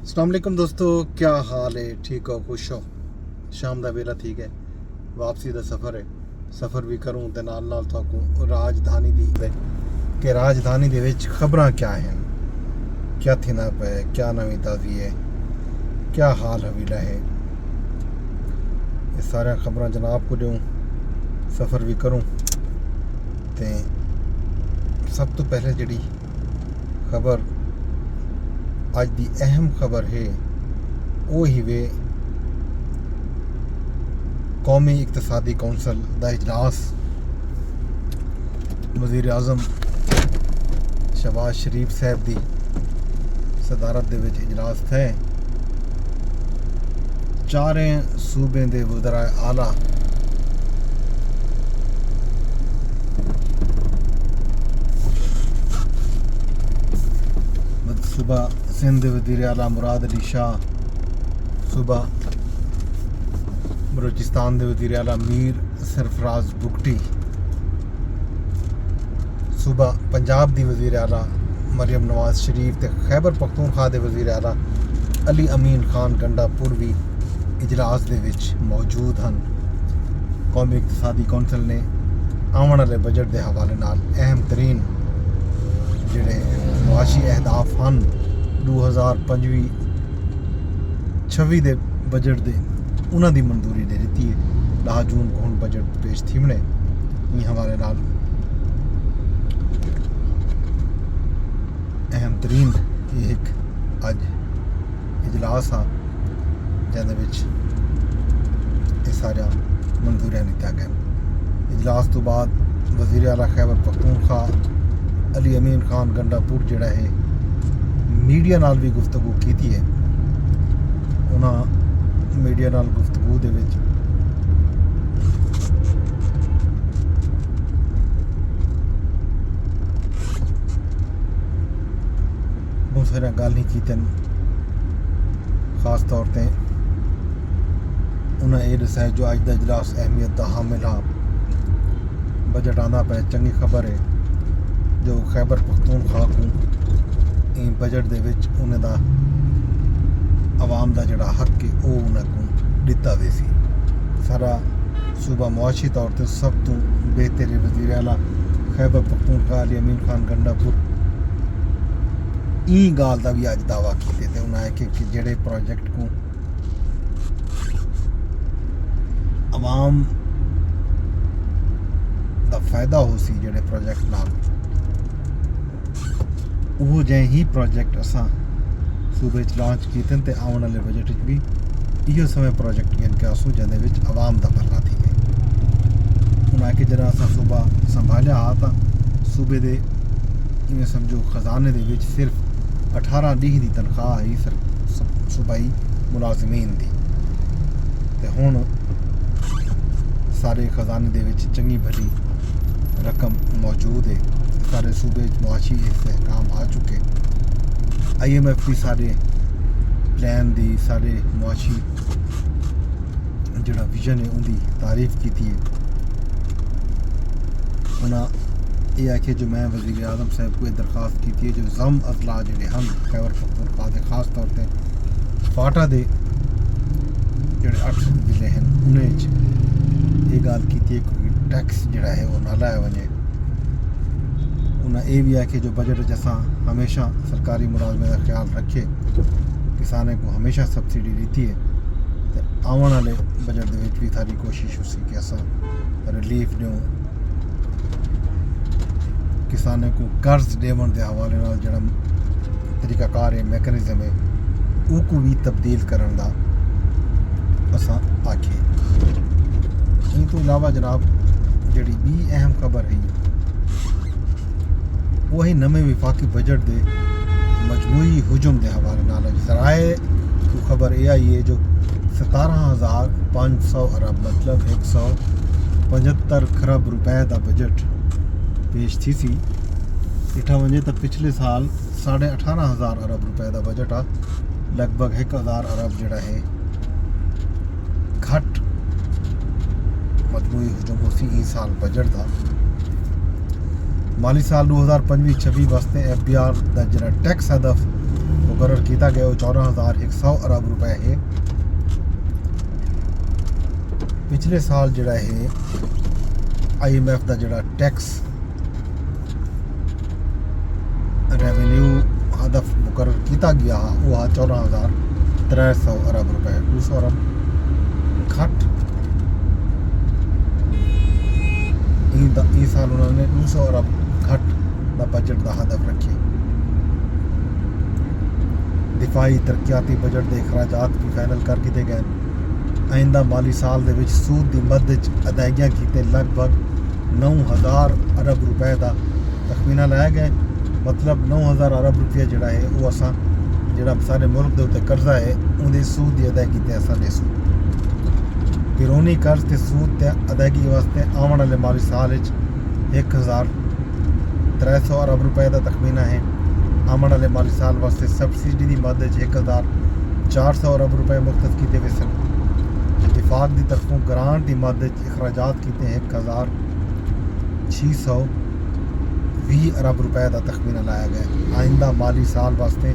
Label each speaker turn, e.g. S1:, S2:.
S1: अस्सलाम वालेकुम दोस्तों, क्या हाल है? ठीक हो? खुश हो? शाम का वेला ठीक है, वापसी का सफ़र है। सफ़र भी करूँ तो नाल नाल थाकू राजधानी दी कि राजधानी दे विच खबरां क्या हैं, क्या थिना पे, क्या नवी ताज़ी है, क्या हाल हवीला है। ये सारे खबरां जनाब को दूँ, सफ़र भी करूँ तो सब तो पहले जड़ी खबर अज दी अहम खबर है वो ही वे कौमी इकतसादी कौंसल का इजलास। वज़ीर आज़म शहबाज शरीफ साहब की सदारत दे विच इजलास थे। चारें सूबे दे वज़राए आला सूबा सिंध दे वज़ीर आला मुराद अली शाह, सूबा बलूचिस्तान दे वज़ीर आला मीर सरफराज बुगटी, सूबा पंजाब दी वज़ीर आला मरियम नवाज शरीफ ते खैबर पख्तूनख्वा दे वज़ीर आला अली अमीन खान गंडापुर भी इजलास दे विच मौजूद हैं। कौमी इकतसादी कौंसल ने आने वाले बजट के हवाले नाल अहम तरीन जिहड़े मुआशी अहदाफ हैं 2025-26 के बजट दे उन्हां दी मंजूरी दे दी है। 10 जून को हुण बजट पेश थीमने इन हवाले नाल अहम तरीन एक अज इजलास आ जिहदे विच ये सारा मंजूरियां लित्तियां गईयां। इजलास तो बाद वज़ीर आला खैबर पख्तूनख्वा अली अमीन खान गंडापुर जिहड़ा है मीडिया नाल भी गुफ्तगू कीती है। उन्हां मीडिया नाल गुफ्तगू दे विच बहुत सारा गल ही कीतन। खास तौर पर उन्हें यह दसाया जो अज का इजलास अहमियत का हामिल हा। बजट आना पे चंगी खबर है जो खैबर पख्तूनख्वा को इन बजट दे विच उन्हें दा आवाम का जोड़ा हक है वो उन्हें को दिता वे सी। सारा सूबा मुआशी तौर पर सब तो बेहतर वज़ीर आला खैबर पख्तूनख्वा अली अमीन खान गंडापुर ई गाल का भी अज दावा किए थे। उन्हें आखे कि जेड़े प्रोजेक्ट को आवाम का फायदा हो सी, जेड़े प्रोजेक्ट नाल वो जै ही प्रोजेक्ट असां सूबे लॉन्च किए ते आने वाले बजट भी इहो समय प्रोजेक्ट गिन आसू जिहदे विच आवाम का भला थी गए। उन्हें आखे जरा असां सूबा संभालिया हा तो सूबे दे इवें समझो खजाने दे विच सिर्फ 18 ॾींहं की तनख्वाह आई सूबाई मुलाजमीन की, ते हुण सारे खजाने दे विच चंगी भली रकम मौजूद है। सारे सूबे मुआशी इस्तेहकाम आ चुके। IMF भी सारे प्लान दी सारे मुआशी जोड़ा विजन है उनकी तारीफ की है। उन्हें ये आखे जो मैं वज़ीर आज़म साहब को दरख्वास्त की थी जो जम अजला जोड़े हम खैबर पख्तूनख्वा के खास तौर पर फाटा दे जोड़े 8 जिले हैं उन्हें ये गल की थी कोई टैक्स जोड़ा है वो ना लाया वजे। उन्हें ये भी आखे जो बजट जैसा हमेशा सरकारी मुलाजमे का ख्याल रखे, किसानों को हमेशा सब्सिडी दी है। तो आने वाले बजट दे विच भी सारी कोशिश उसी कि असा रिलीफ दूँ किसानों को कर्ज देवन के हवाले नाल जिहड़ा तरीकाकार है मैकेनिज़म है उसको भी तब्दील करने का असां आखे। इन तो इलावा जनाब जिहड़ी भी अहम खबर है वही नवे विफाकी बजट के मजमूई हुजम के हवाले नाल जराए को खबर यह आई है जो 17,500 अरब मतलब 175 खरब रुपए का बजट पेश थी सी। इठा वजे तो पिछले साल 18,500 अरब रुपए का बजट आ लगभग 1,000 अरब जोड़ा है घट मजमूई हुजम उसी इस साल बजट का। माली साल 2025-26 वास्ते FBR का जोड़ा टैक्स हदफ मुकर्रर किया गया वो 14,100 अरब रुपए है। पिछले साल जिहड़ा है IMF का जिहड़ा टैक्स रेवेन्यू हदफ मुकर्रर किया गया वो 14,300 अरब रुपए, 200 अरब घट। इस साल उन्होंने 200 अरब घट का बजट का हदफ रखे। दिफाई तरक्याती बजट के अखराजात भी फाइनल कर दिए गए। आइंदा माली साल के सूद की मद अदायगियां की लगभग 9,000 अरब रुपए का तखमीना लाया गया। मतलब 9,000 अरब रुपया जोड़ा है वो असा जोड़ा सारे मुल्क के उत्ते कर्जा है उनके सूद की अदायगी ते असा देसूँ। गिरोनी कर्ज के सूद ते अदायगी वास्ते आने वाले माली साल 1,300 अरब रुपए का तखमीना है। आने वाले माली साल वास्ते सबसिडी की मद 1,400 अरब रुपए मुख्तस किए गए सन। इतफाक की तरफों ग्रांट की मद अखराजात किए 1,620 अरब रुपए का तखमीना लाया गया। आइंदा माली साल वास्ते